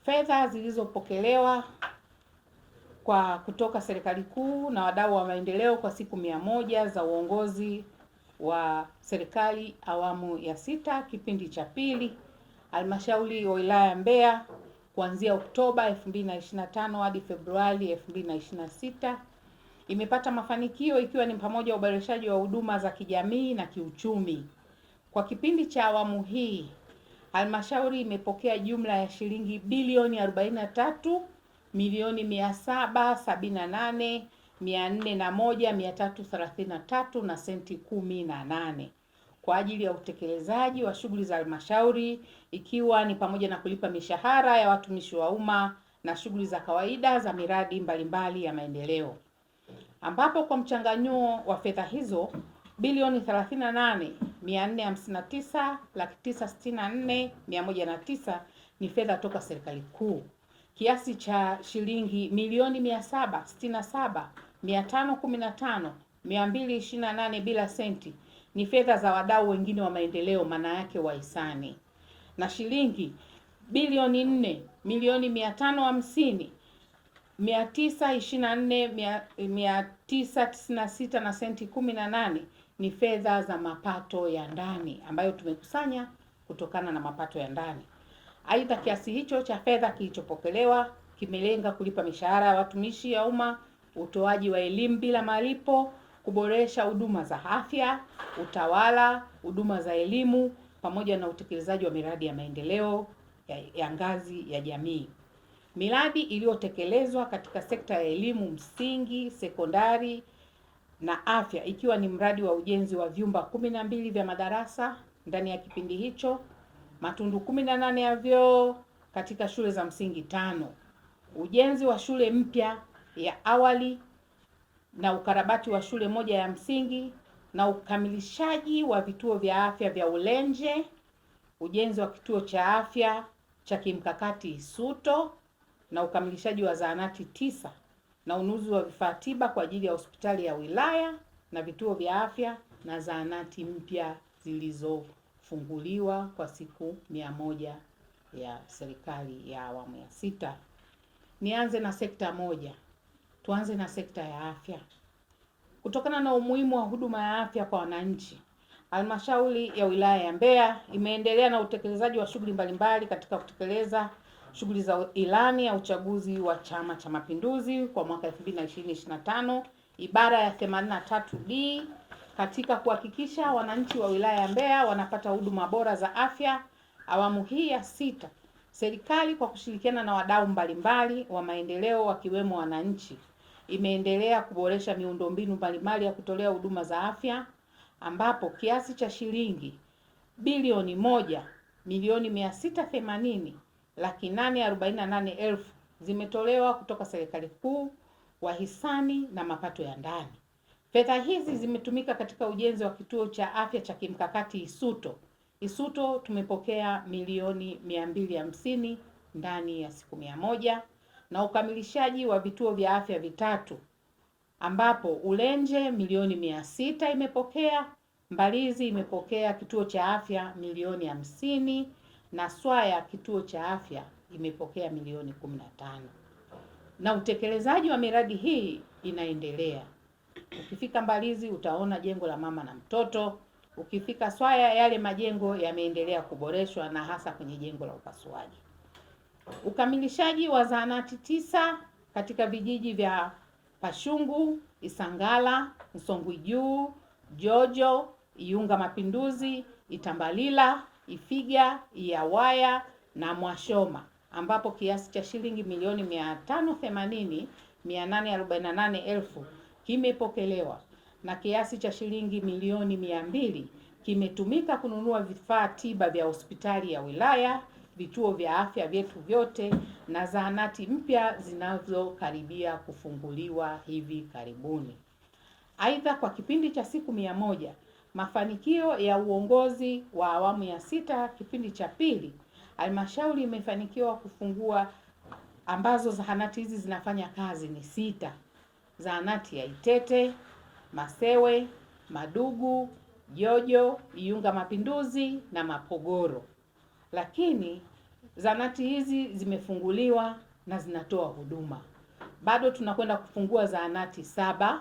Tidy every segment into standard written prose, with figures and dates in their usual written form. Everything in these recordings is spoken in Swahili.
Fedha zilizopokelewa kwa kutoka serikali kuu na wadau wa maendeleo kwa siku 100 za uongozi wa serikali awamu ya 6 kipindi cha pili, halmashauri ya wilaya ya Mbeya kuanzia Oktoba 2025 hadi Februari 2026 imepata mafanikio ikiwa ni pamoja na uboreshaji wa huduma za kijamii na kiuchumi. Kwa kipindi cha awamu hii, halmashauri imepokea jumla ya shilingi bilioni 43 milioni 778,401,333 na senti 18 kwa ajili ya utekelezaji wa shughuli za halmashauri, ikiwa ni pamoja na kulipa mishahara ya watumishi wa umma na shughuli za kawaida za miradi mbalimbali ya maendeleo, ambapo kwa mchanganyuo wa fedha hizo bilioni 38,459,964,109 ni fedha toka serikali kuu. Kiasi cha shilingi milioni 767,515,228 bila senti ni fedha za wadau wengine wa maendeleo, maana yake wahisani, na shilingi bilioni 4,550,924,996 na senti 18 ni fedha za mapato ya ndani ambayo tumekusanya kutokana na mapato ya ndani. Aidha, kiasi hicho cha fedha kilichopokelewa kimelenga kulipa mishahara ya watumishi wa umma, utoaji wa elimu bila malipo, kuboresha huduma za afya, utawala, huduma za elimu pamoja na utekelezaji wa miradi ya maendeleo ya ngazi ya jamii. Miradi iliyotekelezwa katika sekta ya elimu msingi, sekondari na afya, ikiwa ni mradi wa ujenzi wa vyumba 12 vya madarasa ndani ya kipindi hicho, matundu 18 ya vyoo katika shule za msingi 5, ujenzi wa shule mpya ya awali na ukarabati wa shule moja ya msingi na ukamilishaji wa vituo vya afya vya Ulenje, ujenzi wa kituo cha afya cha kimkakati Isuto na ukamilishaji wa zahanati 9 na ununuzi wa vifaa tiba kwa ajili ya hospitali ya wilaya na vituo vya afya na zahanati mpya zilizofunguliwa kwa siku 100 ya serikali ya awamu ya 6. Nianze na sekta moja. Tuanze na sekta ya afya. Kutokana na umuhimu wa huduma ya afya kwa wananchi, halmashauri ya wilaya ya Mbeya imeendelea na utekelezaji wa shughuli mbalimbali katika kutekeleza shughuli za ilani ya uchaguzi wa Chama cha Mapinduzi kwa mwaka 2025 ibara ya 83D katika kuhakikisha wananchi wa wilaya ya Mbeya wanapata huduma bora za afya. Awamu hii ya 6, serikali kwa kushirikiana na wadau mbalimbali wa maendeleo wakiwemo wananchi imeendelea kuboresha miundombinu mbalimbali ya kutolea huduma za afya, ambapo kiasi cha shilingi bilioni 1,680,848,000 zimetolewa kutoka serikali kuu, wahisani na mapato ya ndani. Fedha hizi zimetumika katika ujenzi wa kituo cha afya cha kimkakati Isuto. Isuto tumepokea milioni 250 ndani ya siku 100 na ukamilishaji wa vituo vya afya vitatu, ambapo Ulenje milioni 600 imepokea, Mbalizi imepokea kituo cha afya milioni 50 na Swaya kituo cha afya imepokea milioni 15. Na utekelezaji wa miradi hii inaendelea. Ukifika Mbalizi utaona jengo la mama na mtoto. Ukifika Swaya yale majengo yameendelea kuboreshwa na hasa kwenye jengo la upasuaji. Ukamilishaji wa zahanati 9 katika vijiji vya Pashungu, Isangala, Msongwi Juu, Jojo, Iunga Mapinduzi, Itambalila, Ifiga, Iawaya na Mwashoma, ambapo kiasi cha shilingi milioni 580,848,000 kimepokelewa na kiasi cha shilingi milioni 200 kimetumika kununua vifaa tiba vya hospitali ya wilaya, vituo vya afya vyetu vyote na zahanati mpya zinazokaribia kufunguliwa hivi karibuni. Aidha, kwa kipindi cha siku 100, mafanikio ya uongozi wa awamu ya 6 kipindi cha pili, halmashauri imefanikiwa kufungua, ambazo zahanati hizi zinafanya kazi ni 6. Zahanati ya Itete, Masewe, Madugu, Jojo, Iunga Mapinduzi na Mapogoro. Lakini zahanati hizi zimefunguliwa na zinatoa huduma. Bado tunakwenda kufungua zahanati 7.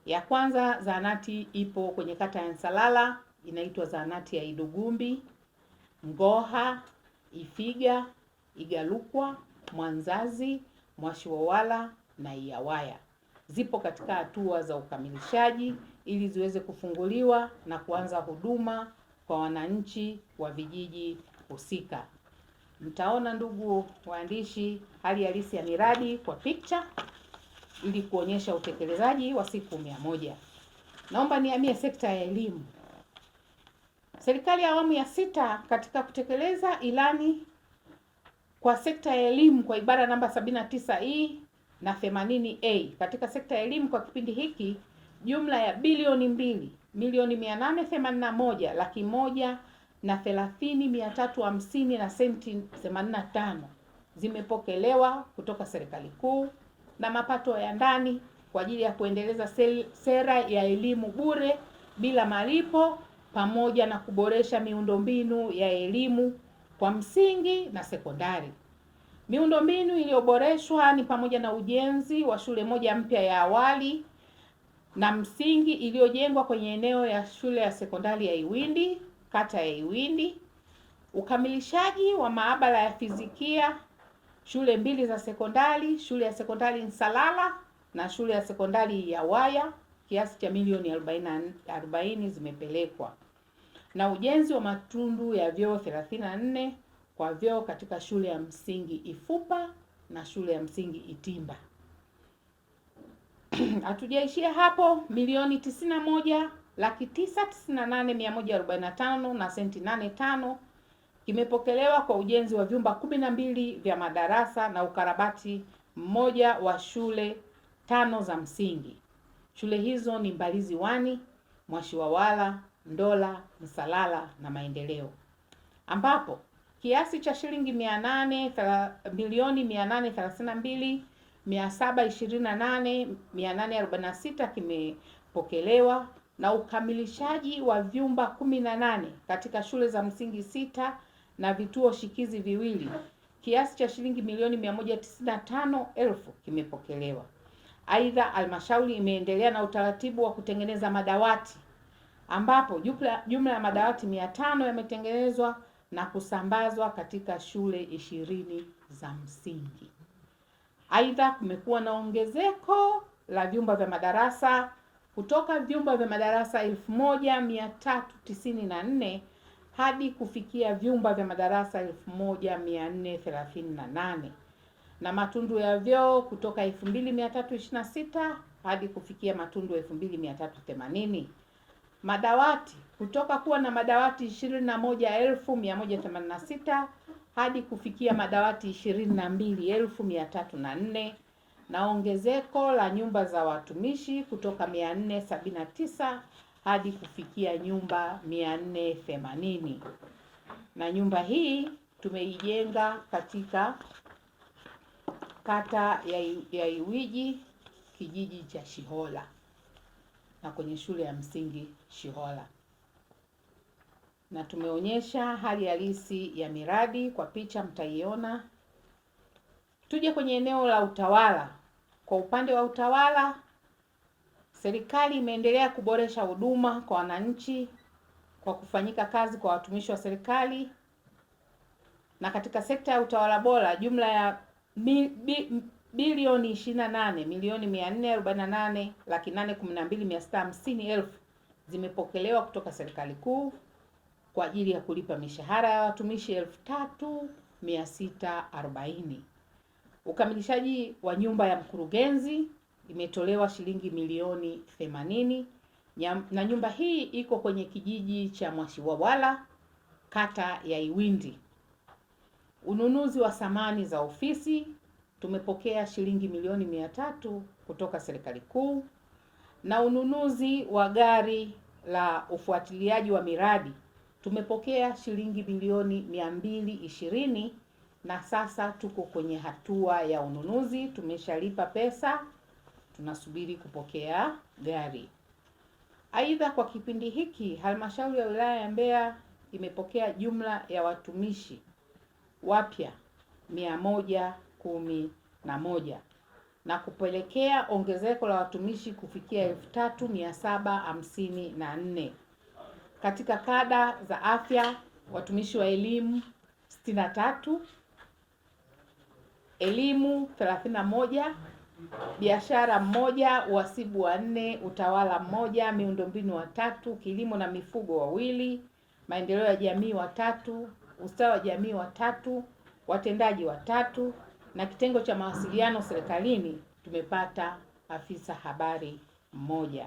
Ya kwanza zahanati ipo kwenye kata ya Nsalala, inaitwa zahanati ya Idugumbi, Ngoha, Ifiga, Igalukwa, Mwanzazi, Mwashiwawala na Iyawaya. Zipo katika hatua za ukamilishaji ili ziweze kufunguliwa na kuanza huduma kwa wananchi wa vijiji husika. Mtaona ndugu waandishi, hali halisi ya miradi kwa picha ili kuonyesha utekelezaji wa siku 100. Naomba nihamie sekta ya elimu. Serikali ya awamu ya 6 katika kutekeleza ilani kwa sekta ya elimu kwa ibara namba 79E na 80A katika sekta ya elimu kwa kipindi hiki, jumla ya bilioni 2,881,130,350 na senti 85 zimepokelewa kutoka serikali kuu na mapato ya ndani kwa ajili ya kuendeleza sera ya elimu bure bila malipo pamoja na kuboresha miundombinu ya elimu kwa msingi na sekondari. Miundombinu iliyoboreshwa ni pamoja na ujenzi wa shule moja mpya ya awali na msingi iliyojengwa kwenye eneo ya shule ya sekondari ya Iwindi, kata ya Iwindi, ukamilishaji wa maabara ya fizikia, shule 2 za sekondari, shule ya sekondari Nsalala na shule ya sekondari Iyawaya, kiasi cha milioni 40 zimepelekwa, na ujenzi wa matundu ya vyoo 34 kwa vyoo katika shule ya msingi Ifupa na shule ya msingi Itimba. Hatujaishia hapo, milioni 91,998,145 na senti 85 kimepokelewa kwa ujenzi wa vyumba 12 vya madarasa na ukarabati mmoja wa shule 5 za msingi. Shule hizo ni Mbalizi 1, Mwashiwawala, Ndola, Nsalala na Maendeleo, ambapo kiasi cha shilingi milioni 832,728,846 kimepokelewa na ukamilishaji wa vyumba 18 katika shule za msingi 6 na vituo shikizi 2, kiasi cha shilingi milioni 195,000 kimepokelewa. Aidha, halmashauri imeendelea na utaratibu wa kutengeneza madawati, ambapo jumla ya madawati 500 yametengenezwa na kusambazwa katika shule 20 za msingi. Aidha, kumekuwa na ongezeko la vyumba vya madarasa kutoka vyumba vya madarasa 1394 hadi kufikia vyumba vya madarasa 1438 na matundu ya vyoo kutoka 2326 hadi kufikia matundu 2380. Madawati kutoka kuwa na madawati 21,186 hadi kufikia madawati 22,304 na ongezeko la nyumba za watumishi kutoka 479 hadi kufikia nyumba 480. Na nyumba hii tumeijenga katika kata ya Iwiji, kijiji cha Shihola na kwenye shule ya msingi Shihola. Na tumeonyesha hali halisi ya miradi kwa picha, mtaiona. Tuje kwenye eneo la utawala. Kwa upande wa utawala, serikali imeendelea kuboresha huduma kwa wananchi kwa kufanyika kazi kwa watumishi wa serikali, na katika sekta ya utawala bora jumla ya bilioni 28,448,812,650 zimepokelewa kutoka serikali kuu kwa ajili ya kulipa mishahara ya watumishi 3,640. Ukamilishaji wa nyumba ya mkurugenzi imetolewa shilingi milioni 80, na nyumba hii iko kwenye kijiji cha Mwashiwawala, kata ya Iwindi. Ununuzi wa samani za ofisi tumepokea shilingi milioni 300 kutoka serikali kuu, na ununuzi wa gari la ufuatiliaji wa miradi tumepokea shilingi milioni 220, na sasa tuko kwenye hatua ya ununuzi. Tumeshalipa pesa, tunasubiri kupokea gari. Aidha, kwa kipindi hiki halmashauri ya wilaya ya Mbeya imepokea jumla ya watumishi wapya 111 na kupelekea ongezeko la watumishi kufikia 3754. Katika kada za afya, watumishi wa elimu 63, elimu 31, biashara 1, uhasibu 4, utawala 1, miundombinu 3, kilimo na mifugo 2, maendeleo ya jamii 3, ustawi wa jamii 3, watendaji 3, na kitengo cha mawasiliano serikalini tumepata afisa habari 1,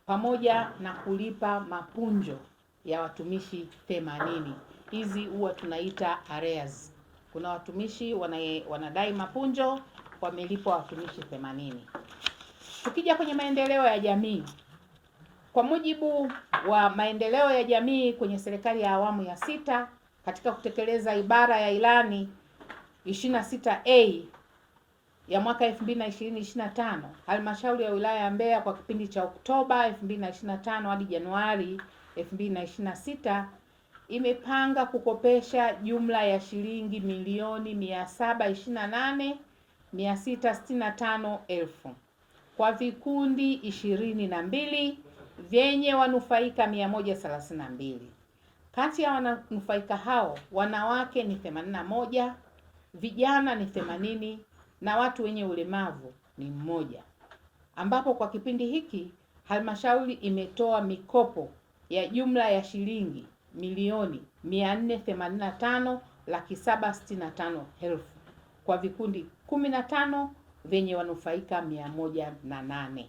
pamoja na kulipa mapunjo ya watumishi 80. Hizi huwa tunaita arrears. Kuna watumishi wanadai mapunjo, wamelipwa watumishi 80. Tukija kwenye maendeleo ya jamii, kwa mujibu wa maendeleo ya jamii kwenye serikali ya awamu ya 6 katika kutekeleza ibara ya ilani 26A ya mwaka 2020-2025, halmashauri ya wilaya ya Mbeya kwa kipindi cha Oktoba 2025 hadi Januari 2026 imepanga kukopesha jumla ya shilingi milioni 728,665,000 kwa vikundi 22 vyenye wanufaika 132. Kati ya wanufaika hao, wanawake ni 81, vijana ni 80 na watu wenye ulemavu ni 1, ambapo kwa kipindi hiki halmashauri imetoa mikopo ya jumla ya shilingi milioni 485,765,000 kwa vikundi 15 vyenye wanufaika 108.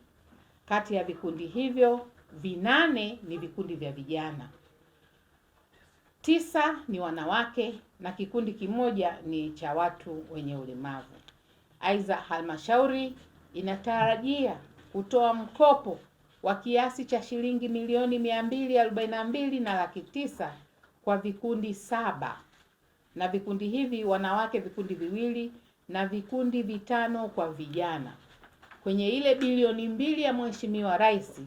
Kati ya vikundi hivyo 8 ni vikundi vya vijana, 9 ni wanawake na kikundi kimoja ni cha watu wenye ulemavu. Aidha, halmashauri inatarajia kutoa mkopo wa kiasi cha shilingi milioni 242 na laki 9 kwa vikundi 7, na vikundi hivi wanawake vikundi 2 na vikundi 5 kwa vijana. Kwenye ile bilioni 2 ya Mheshimiwa Rais,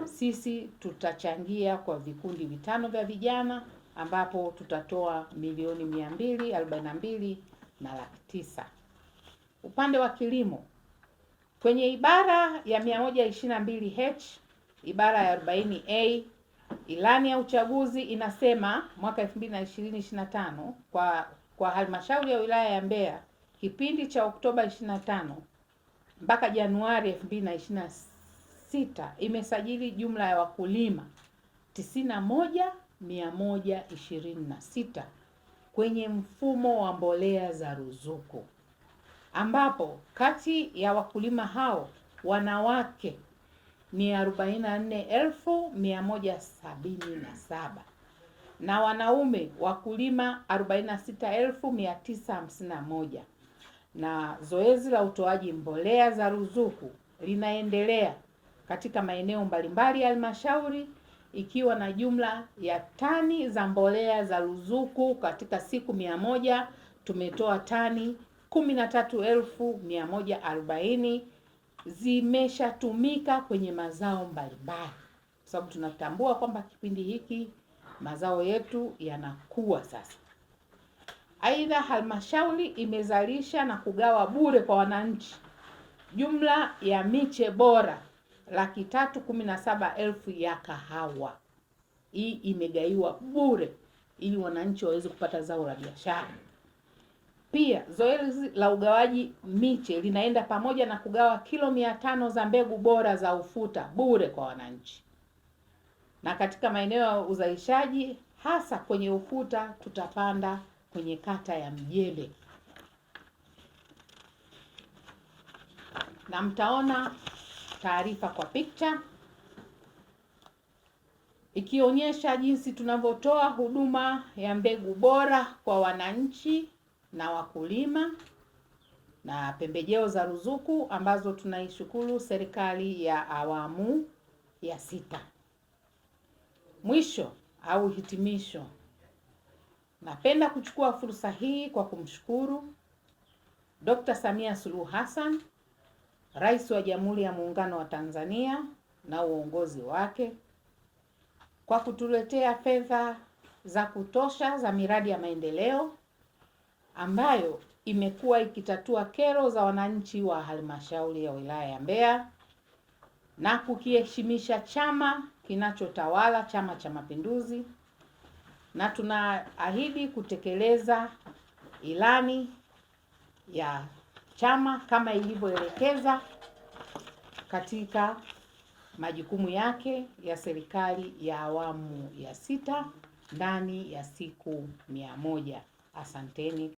sisi tutachangia kwa vikundi 5 vya vijana, ambapo tutatoa milioni 242 na laki 9. Upande wa kilimo, kwenye ibara ya 122H ibara ya 40A ilani ya uchaguzi inasema mwaka 2020-2025 kwa halmashauri ya wilaya ya Mbeya kipindi cha Oktoba 25 mpaka Januari 2026 imesajili jumla ya wakulima 91,126 kwenye mfumo wa mbolea za ruzuku, ambapo kati ya wakulima hao wanawake ni 44,177 na wanaume wakulima 46,951, na zoezi la utoaji mbolea za ruzuku linaendelea katika maeneo mbalimbali ya halmashauri, ikiwa na jumla ya tani za mbolea za ruzuku katika siku 100 tumetoa tani 13,140 zimeshatumika kwenye mazao mbalimbali, kwa sababu tunatambua kwamba kipindi hiki mazao yetu yanakuwa sasa. Aidha, halmashauri imezalisha na kugawa bure kwa wananchi jumla ya miche bora 317,000 ya kahawa. Hii imegaiwa bure ili wananchi waweze kupata zao la biashara. Pia zoezi la ugawaji miche linaenda pamoja na kugawa kilo 500 za mbegu bora za ufuta bure kwa wananchi. Na katika maeneo ya uzalishaji hasa kwenye ufuta tutapanda kwenye kata ya Mjebe, na mtaona taarifa kwa picha ikionyesha jinsi tunavyotoa huduma ya mbegu bora kwa wananchi na wakulima na pembejeo za ruzuku ambazo tunaishukuru serikali ya awamu ya 6. Mwisho au hitimisho, napenda kuchukua fursa hii kwa kumshukuru Dr. Samia Suluhu Hassan, Rais wa Jamhuri ya Muungano wa Tanzania, na uongozi wake kwa kutuletea fedha za kutosha za miradi ya maendeleo ambayo imekuwa ikitatua kero za wananchi wa halmashauri ya wilaya ya Mbeya na kukiheshimisha chama kinachotawala, Chama cha Mapinduzi, na tunaahidi kutekeleza ilani ya chama kama ilivyoelekeza katika majukumu yake ya serikali ya awamu ya 6 ndani ya siku 100. Asanteni.